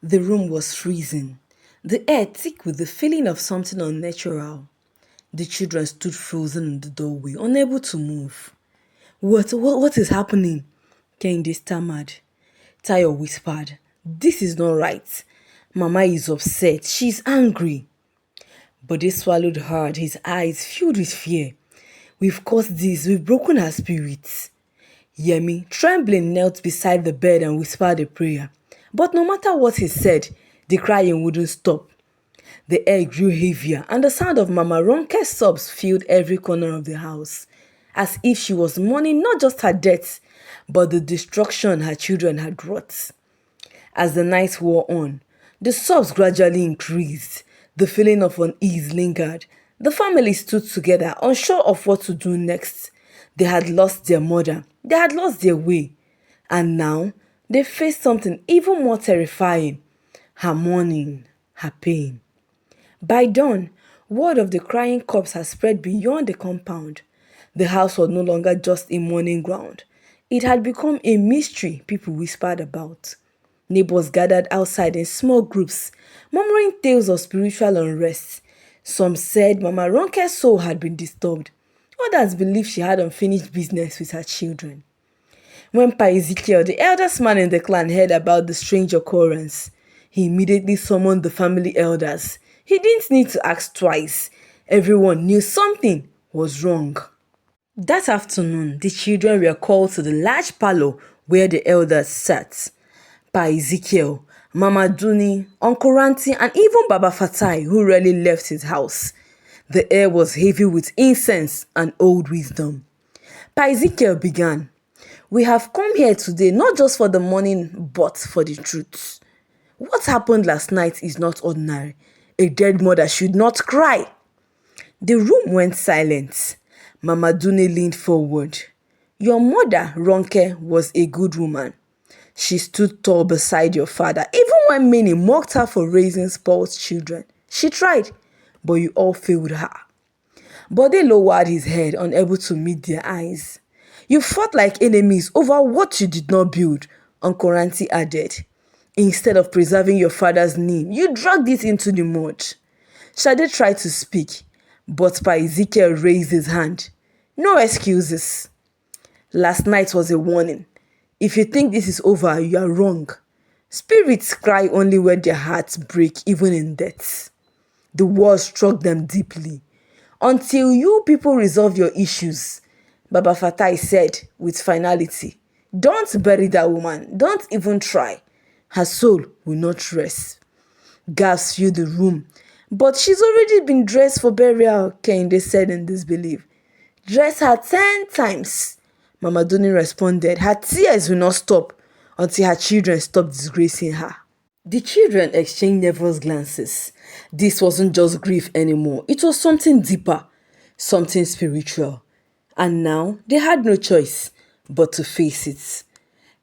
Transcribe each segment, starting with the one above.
The room was freezing, the air thick with the feeling of something unnatural. The children stood frozen in the doorway, unable to move. What is happening? Kehinde stammered. Tayo whispered, "This is not right. Mama is upset. She's angry." Bode swallowed hard, his eyes filled with fear. "We've caused this. We've broken her spirits." Yemi, trembling, knelt beside the bed and whispered a prayer. But no matter what he said, the crying wouldn't stop. The air grew heavier and the sound of Mama Ronke's sobs filled every corner of the house, as if she was mourning not just her death, but the destruction her children had wrought. As the night wore on, the sobs gradually increased. The feeling of unease lingered. The family stood together, unsure of what to do next. They had lost their mother. They had lost their way. And now, they faced something even more terrifying. Her mourning, her pain. By dawn, word of the crying corpse had spread beyond the compound. The house was no longer just a mourning ground. It had become a mystery people whispered about. Neighbors gathered outside in small groups, murmuring tales of spiritual unrest. Some said Mama Ronke's soul had been disturbed. Others believed she had unfinished business with her children. When Pa Ezekiel, the eldest man in the clan, heard about the strange occurrence, he immediately summoned the family elders. He didn't need to ask twice. Everyone knew something was wrong. That afternoon, the children were called to the large parlor where the elders sat. Pa Ezekiel, Mama Duni, Uncle Ranti, and even Baba Fatai, who rarely left his house. The air was heavy with incense and old wisdom. Pa Ezekiel began, "We have come here today not just for the mourning, but for the truth. What happened last night is not ordinary. A dead mother should not cry." The room went silent. Mama Duni leaned forward. "Your mother, Ronke, was a good woman. She stood tall beside your father, even when many mocked her for raising spoiled children. She tried, but you all failed her." Bode lowered his head, unable to meet their eyes. "You fought like enemies over what you did not build," Uncle Ranti added. "Instead of preserving your father's name, you dragged it into the mud." Shade tried to speak, but Pa Ezekiel raised his hand. "No excuses. Last night was a warning. If you think this is over, you are wrong. Spirits cry only when their hearts break, even in death." The words struck them deeply. "Until you people resolve your issues," Baba Fatai said with finality, "don't bury that woman. Don't even try. Her soul will not rest." Gasps filled the room. "But she's already been dressed for burial," Kehinde said in disbelief. "Dress her 10 times. Mama Duni responded, "Her tears will not stop until her children stop disgracing her." The children exchanged nervous glances. This wasn't just grief anymore. It was something deeper, something spiritual. And now they had no choice but to face it.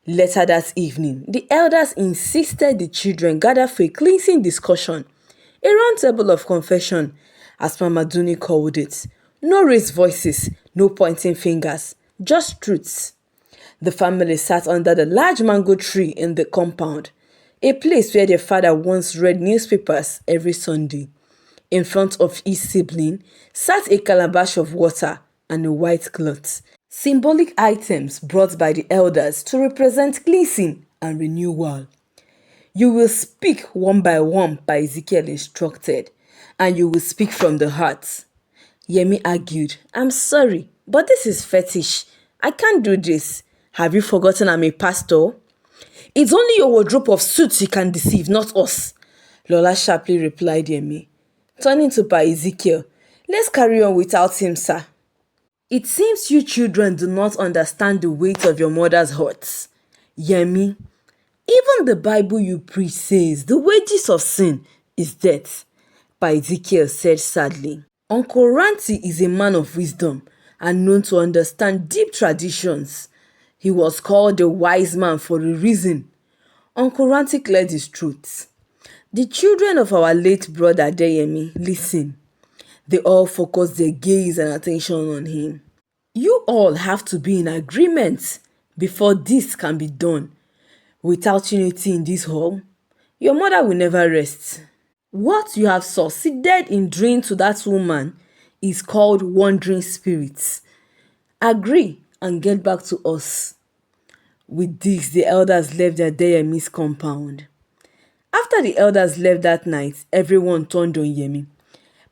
Later that evening, the elders insisted the children gather for a cleansing discussion, a round table of confession, as Mama Duni called it. No raised voices, no pointing fingers, just truths. The family sat under the large mango tree in the compound, a place where their father once read newspapers every Sunday. In front of each sibling sat a calabash of water and a white cloth, symbolic items brought by the elders to represent cleansing and renewal. "You will speak one by one," Pa Ezekiel instructed, "and you will speak from the heart." Yemi argued, "I'm sorry, but this is fetish. I can't do this. Have you forgotten I'm a pastor?" "It's only your wardrobe of suits you can deceive, not us," Lola sharply replied Yemi. Turning to Pa Ezekiel, "Let's carry on without him, sir. It seems you children do not understand the weight of your mother's hurts. Yemi, even the Bible you preach says the wages of sin is death," Pa Ezekiel said sadly. "Uncle Ranti is a man of wisdom and known to understand deep traditions. He was called a wise man for a reason." Uncle Ranti cleared his throat. "The children of our late brother Deyemi, listen." They all focused their gaze and attention on him. "You all have to be in agreement before this can be done. Without unity in this hall, Your mother will never rest. What you have succeeded in doing to that woman is called wandering spirits. Agree and get back to us." With this, the elders left their Yemi's compound. After the elders left that night, everyone turned on Yemi.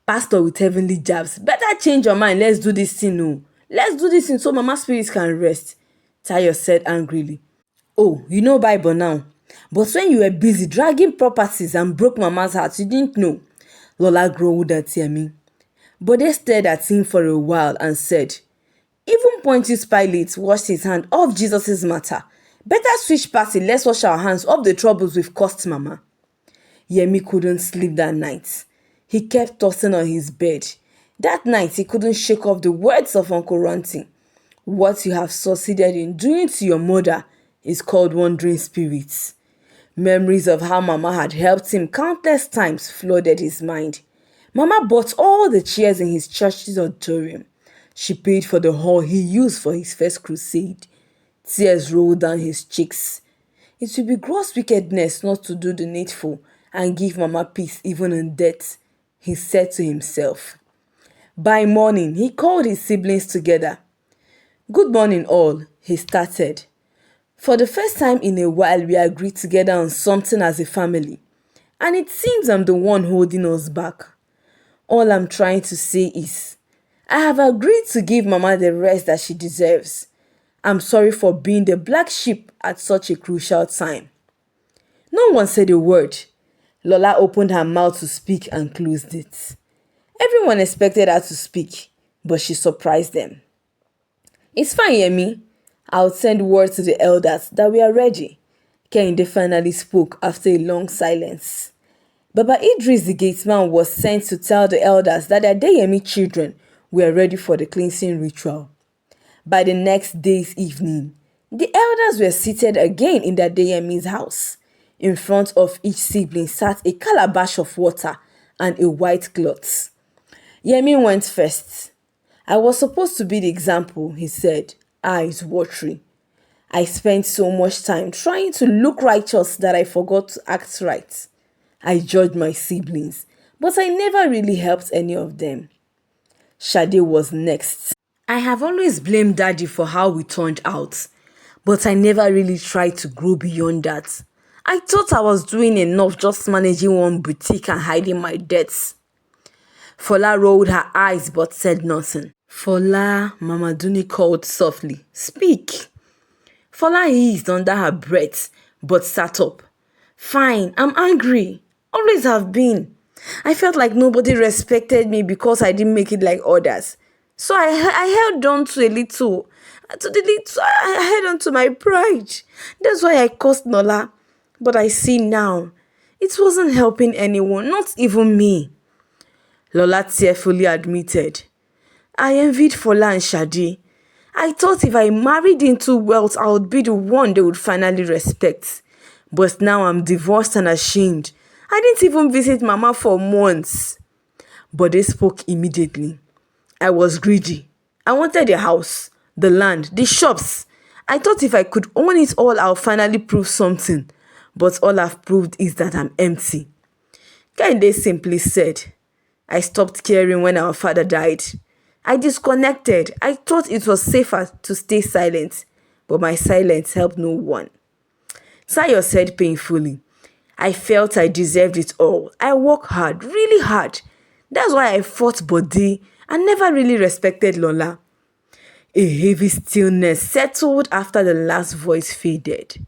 Pastor with heavenly jabs, "Better change your mind, let's do this thing, no. Let's do this thing so Mama spirits can rest," Tayo said angrily. "Oh, you know Bible now. But when you were busy dragging properties and broke Mama's heart, you didn't know," Lola growled at Yemi. But they stared at him for a while and said, "Even Pontius Pilate washed his hand off Jesus' matter. Better switch party, let's wash our hands off the troubles we've caused Mama." Yemi couldn't sleep that night. He kept tossing on his bed. That night, he couldn't shake off the words of Uncle Runty. What you have succeeded in doing to your mother is called wandering spirits. Memories of how Mama had helped him countless times flooded his mind. Mama bought all the chairs in his church's auditorium. She paid for the hall he used for his first crusade. Tears rolled down his cheeks. It would be gross wickedness not to do the needful and give Mama peace even in death, he said to himself. By morning, he called his siblings together. "Good morning all," he started. "For the first time in a while, we agreed together on something as a family. And it seems I'm the one holding us back. All I'm trying to say is, I have agreed to give Mama the rest that she deserves. I'm sorry for being the black sheep at such a crucial time." No one said a word. Lola opened her mouth to speak and closed it. Everyone expected her to speak, but she surprised them. "It's fine, Yemi. I'll send word to the elders that we are ready," Kehinde finally spoke after a long silence. Baba Idris the gateman was sent to tell the elders that their Deyemi children were ready for the cleansing ritual. By the next day's evening, the elders were seated again in their Deyemi's house. In front of each sibling sat a calabash of water and a white cloth. Yemi went first. "I was supposed to be the example," he said, eyes watery. "I spent so much time trying to look righteous that I forgot to act right. I judged my siblings, but I never really helped any of them." Shade was next. "I have always blamed Daddy for how we turned out, but I never really tried to grow beyond that. I thought I was doing enough just managing one boutique and hiding my debts." Fola rolled her eyes but said nothing. "Fola," Mama Duni called softly. "Speak." Fola hissed under her breath but sat up. "Fine, I'm angry. Always have been. I felt like nobody respected me because I didn't make it like others. So I held on to I held on to my pride. That's why I cursed Nola. But I see now, it wasn't helping anyone, not even me." Lola tearfully admitted, "I envied Fola and Shadi. I thought if I married into wealth, I would be the one they would finally respect. But now I'm divorced and ashamed. I didn't even visit Mama for months." But they spoke immediately. "I was greedy. I wanted the house, the land, the shops. I thought if I could own it all, I'll finally prove something. But all I've proved is that I'm empty." Kehinde simply said, "I stopped caring when our father died. I disconnected. I thought it was safer to stay silent, but my silence helped no one." Sayo said painfully, "I felt I deserved it all. I worked hard, really hard. That's why I fought Bodi and never really respected Lola." A heavy stillness settled after the last voice faded.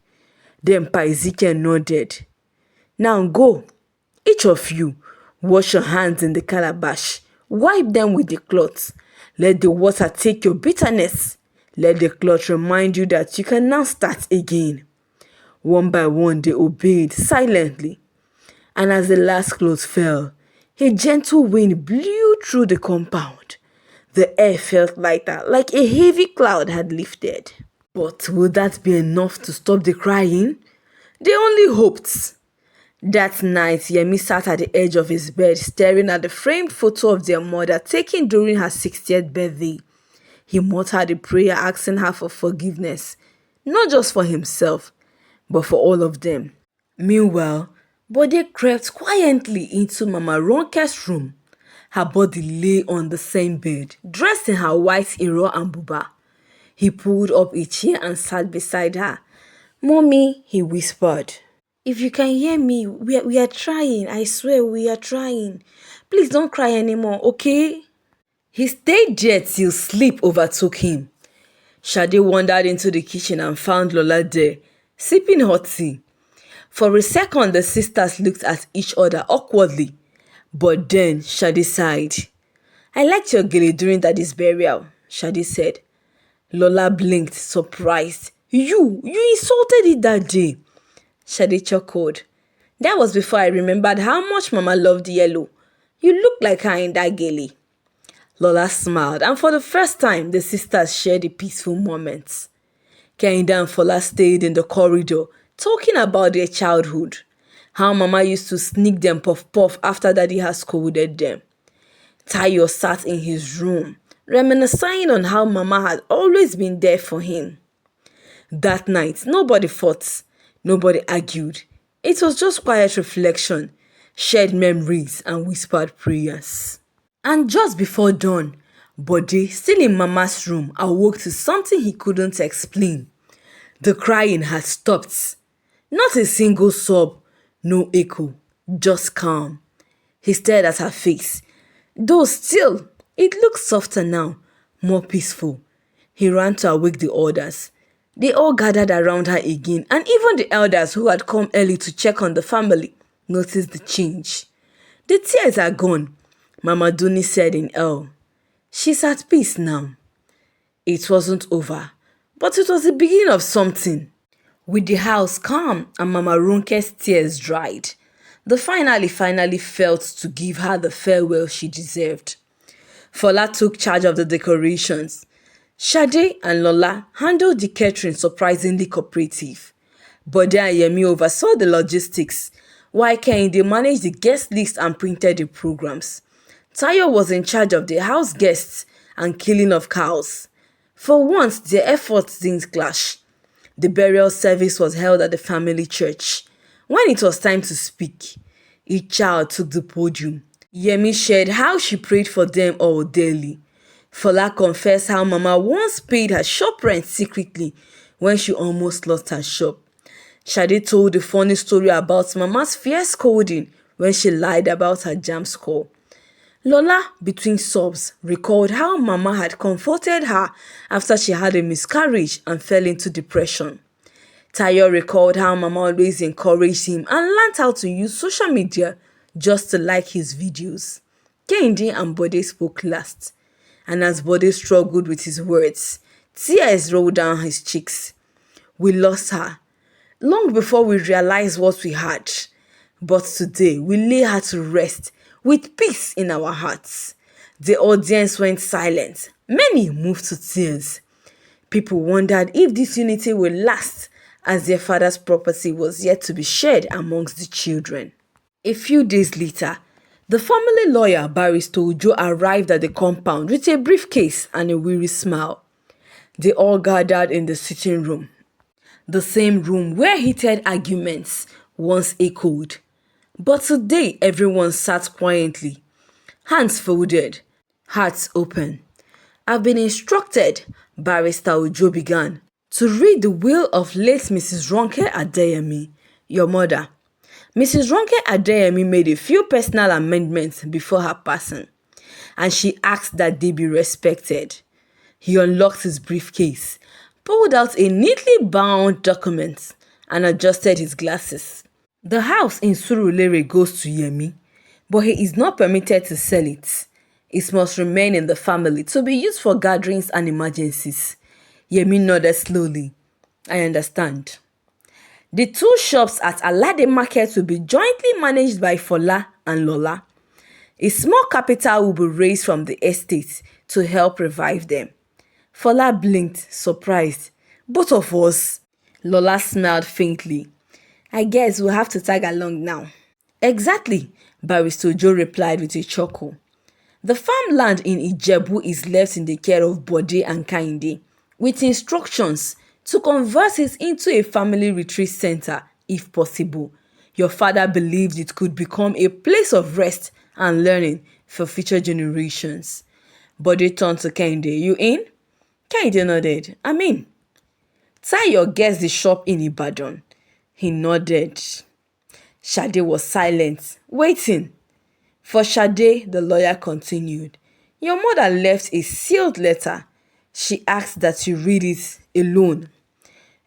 Then Paizike nodded. "Now go, each of you, wash your hands in the calabash. Wipe them with the cloth. Let the water take your bitterness. Let the cloth remind you that you can now start again." One by one, they obeyed silently. And as the last cloth fell, a gentle wind blew through the compound. The air felt lighter, like a heavy cloud had lifted. But would that be enough to stop the crying? They only hoped. That night, Yemi sat at the edge of his bed staring at the framed photo of their mother taken during her 60th birthday. He muttered a prayer asking her for forgiveness, not just for himself, but for all of them. Meanwhile, Bode crept quietly into Mama Ronke's room. Her body lay on the same bed, dressed in her white iro and buba. He pulled up a chair and sat beside her. "Mommy," he whispered. "If you can hear me, we are trying. I swear we are trying. Please don't cry anymore, okay?" He stayed there till sleep overtook him. Shade wandered into the kitchen and found Lola there, sipping hot tea. For a second, the sisters looked at each other awkwardly. But then Shade sighed. "I liked your gele during Daddy's burial," Shade said. Lola blinked, surprised. You insulted it that day." Shade chuckled. "That was before I remembered how much Mama loved yellow. You look like her in that gele." Lola smiled, and for the first time, the sisters shared a peaceful moment. Kehinde and Fola stayed in the corridor, talking about their childhood. How Mama used to sneak them puff-puff after Daddy had scolded them. Tayo sat in his room, reminiscing on how Mama had always been there for him. That night, nobody fought, nobody argued. It was just quiet reflection, shared memories, and whispered prayers. And just before dawn, Bode, still in Mama's room, awoke to something he couldn't explain. The crying had stopped. Not a single sob, no echo, just calm. He stared at her face. Though still, it looked softer now, more peaceful. He ran to awake the others. They all gathered around her again, and even the elders who had come early to check on the family noticed the change. "The tears are gone," Mama Duni said in awe. "She's at peace now." It wasn't over, but it was the beginning of something. With the house calm and Mama Ronke's tears dried, the finally felt to give her the farewell she deserved. Fola took charge of the decorations. Shade and Lola handled the catering surprisingly cooperative. Bode and Yemi oversaw the logistics, while Kehinde managed the guest list and printed the programs. Tayo was in charge of the house guests and killing of cows. For once, their efforts didn't clash. The burial service was held at the family church. When it was time to speak, each child took the podium. Yemi shared how she prayed for them all daily. Fola confessed how Mama once paid her shop rent secretly when she almost lost her shop. Shade told a funny story about Mama's fierce scolding when she lied about her jam score. Lola, between sobs, recalled how Mama had comforted her after she had a miscarriage and fell into depression. Tayo recalled how Mama always encouraged him and learned how to use social media just to like his videos. Kehinde and Bode spoke last, and as Bode struggled with his words, tears rolled down his cheeks. We lost her long before we realized what we had, but today we lay her to rest with peace in our hearts. The audience went silent. Many moved to tears. People wondered if this unity would last, as their father's property was yet to be shared amongst the children. A few days later, the family lawyer, Barrister Ojo, arrived at the compound with a briefcase and a weary smile. They all gathered in the sitting room, the same room where heated arguments once echoed. But today everyone sat quietly, hands folded, hearts open. "I've been instructed," Barrister Ojo began, "to read the will of late Mrs. Ronke Adeyemi, your mother." Mrs. Ronke Adeyemi made a few personal amendments before her passing, and she asked that they be respected. He unlocked his briefcase, pulled out a neatly bound document, and adjusted his glasses. "The house in Surulere goes to Yemi, but he is not permitted to sell it. It must remain in the family to be used for gatherings and emergencies." Yemi nodded slowly. "I understand." The two shops at Alade Market will be jointly managed by Fola and Lola. A small capital will be raised from the estate to help revive them. Fola blinked, surprised. "Both of us?" Lola smiled faintly. "I guess we'll have to tag along now." "Exactly," Barrister Joe replied with a chuckle. The farmland in Ijebu is left in the care of Bode and Kehinde, with instructions to convert it into a family retreat center if possible. Your father believed it could become a place of rest and learning for future generations. Bode turned to Kehinde. You in? Kehinde nodded. I'm in. Tie your guest the shop in Ibadan. He nodded. Shade was silent, waiting. For Shade, the lawyer continued. Your mother left a sealed letter. She asked that you read it alone.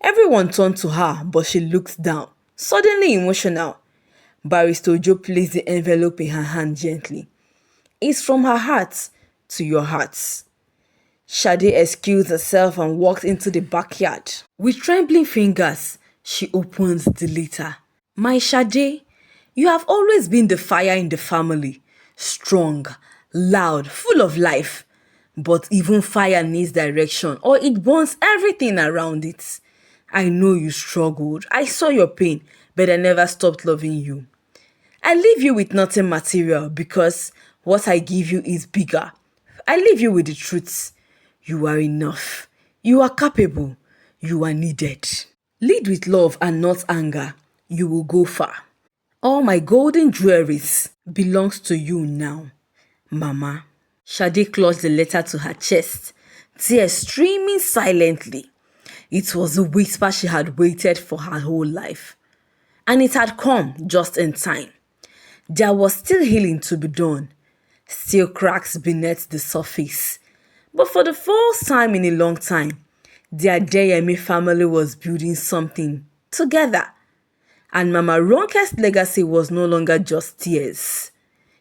Everyone turned to her, but she looked down, suddenly emotional. Barrister Ojo placed the envelope in her hand gently. It's from her heart to your heart. Shade excused herself and walked into the backyard. With trembling fingers, she opened the letter. My Shade, you have always been the fire in the family. Strong, loud, full of life. But even fire needs direction or it burns everything around it. I know you struggled. I saw your pain, but I never stopped loving you. I leave you with nothing material because what I give you is bigger. I leave you with the truth. You are enough. You are capable. You are needed. Lead with love and not anger. You will go far. All my golden jewelries belongs to you now, Mama. Shade clutched the letter to her chest, tears streaming silently. It was the whisper she had waited for her whole life. And it had come just in time. There was still healing to be done, still cracks beneath the surface. But for the first time in a long time, the Adeyemi family was building something together. And Mama Ronke's legacy was no longer just tears.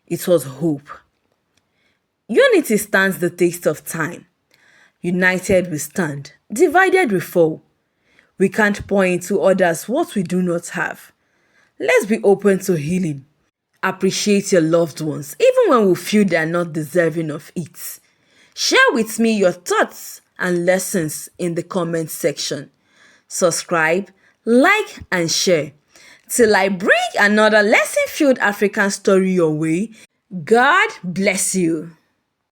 It was hope. Unity stands the taste of time. United we stand, divided we fall. We can't pour into others what we do not have. Let's be open to healing. Appreciate your loved ones, even when we feel they are not deserving of it. Share with me your thoughts and lessons in the comment section. Subscribe, like, and share. Till I bring another lesson-filled African story your way, God bless you.